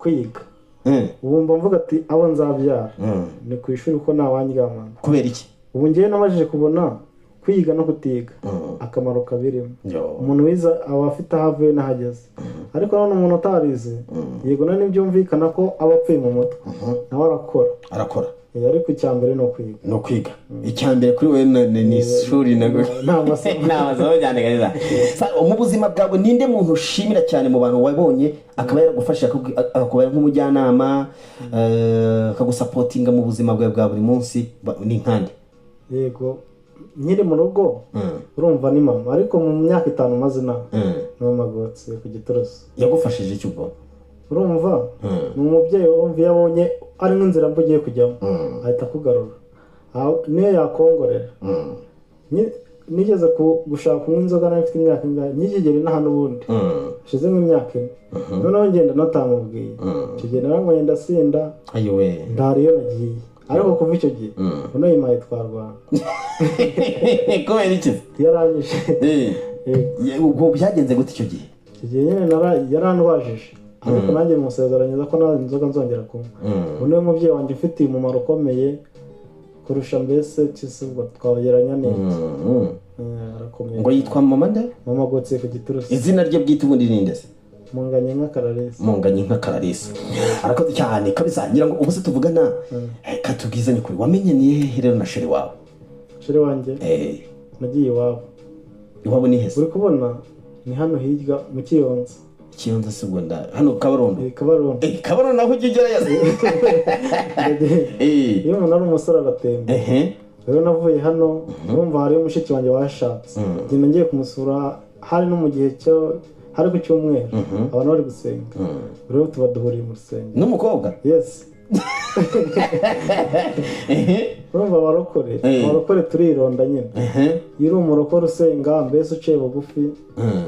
kwiga ubu mba mvuga ati abo nzabyara ni ku ishuri ko ntawanyigamana. Kubera iki? Ubu ngiye namajije kubona kwiga no kutiga akamaro kabirimo. Umuntu wiza aba afite ahavuye n'ahageze, ariko none umuntu utarize yego nani byumvikana ko aba apfuye mu mutwe nawe arakora ariko icyambere no kwiga icyambere kuri wewe ni ishuri nta masomo cyane gariza. Mu buzima bwawe ninde muntu ushimira cyane mu bantu wabonye akaba yaragufasha akakubera nk'umujyanama akagusapotinga mu buzima bwawe bwa buri munsi ni nkande? Yego nkiri mu rugo urumva ni mama, ariko mu myaka 5 maze na mama gotse ku Gitoroso. Yagufashije iki ubwo? Urumva ni umubyeyi wumva yabonye ari nk'inzira mbugiye kujyamo ahita kugarura niyo yakongorera. Nigeze gushaka kunywa inzoga nari mfite imyaka ingahe nyigigere n'ahantu ubundi shize nk'imyaka 4 noneho ngenda natamubwiye kigenda nangoye ndasinda ayowe ndariyo nagiye, ariko kuva icyo gihe uno yimaye twarwana kubera iki yaranyishe. Ubwo byagenze gute icyo gihe? Icyo gihe nyine yarandwajije, ariko nanjye musezeranyeza ko nta inzoga nzongera kunywa. Uno mubyeyi wanjye ufite umumaro ukomeye kurusha mbese kisubwo twageranya neza. Arakomeye. Ngo yitwa mama nde? Mama gotse ku Gitoroso. Izina rye bwite ubundi ninde se? Munganye nka Clarisse. Arakoze cyane kabisa. Ngira ngo ubuse tuvugana katubwizanye kuri wamenye ni rero na sheri wawe. Sheri wanjye nagiye iwabo ni hese? Uri kubona ni hano hirya mu Kiyonza segunda hano Kabarondo. Kabarondo naho ugigera yaze. Iyo umuntu ari umusore agatemba. Rero navuye hano urumva hari umushiki wanjye washatse. Ngenda ngiye kumusura hari no mu gihe cyo hari ku cyumweru abantu bari gusenga. Rero tuba duhuriye mu rusengero. N'umukobwa? Yes. Urumva barokore turironda nyine. Yiri umurokore usenga mbese uciye bugufi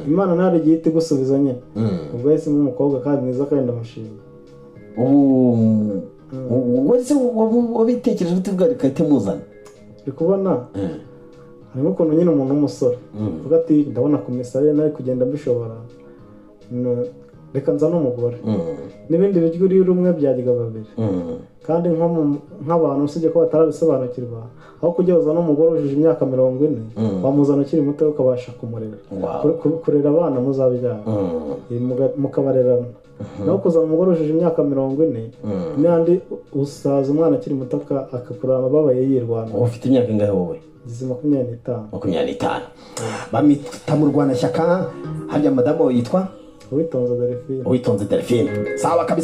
Imana ntari gihita gusubiza nyine. Ubwo yese mu mukobwa kandi mwiza kandi ndamushima. Wese wabitekereje utubwari kahite muzana. Uri kubona harimo ukuntu nyine umuntu w'umusore uvuga ati ndabona komisariya nawe kugenda mbishobora reka nza n'umugore n'ibindi biryo uri rumwe byajyaga babiri kandi nk'abantu usibye ko batarabisobanukirwa aho kujyoza n'umugore ujije imyaka 40 bamuzana ukiri muto ukabasha kumurera kurera abana muzabyara mukabarerana naho kuzana umugore ujije imyaka 40 n'andi usaza umwana akiri muto akakurana babaye yirwana. Ufite imyaka ingahe wowe? 25. Bamita mu Rwanda shyaka harya madamu yitwa Uwitonze Delphine. Sawa kabisa.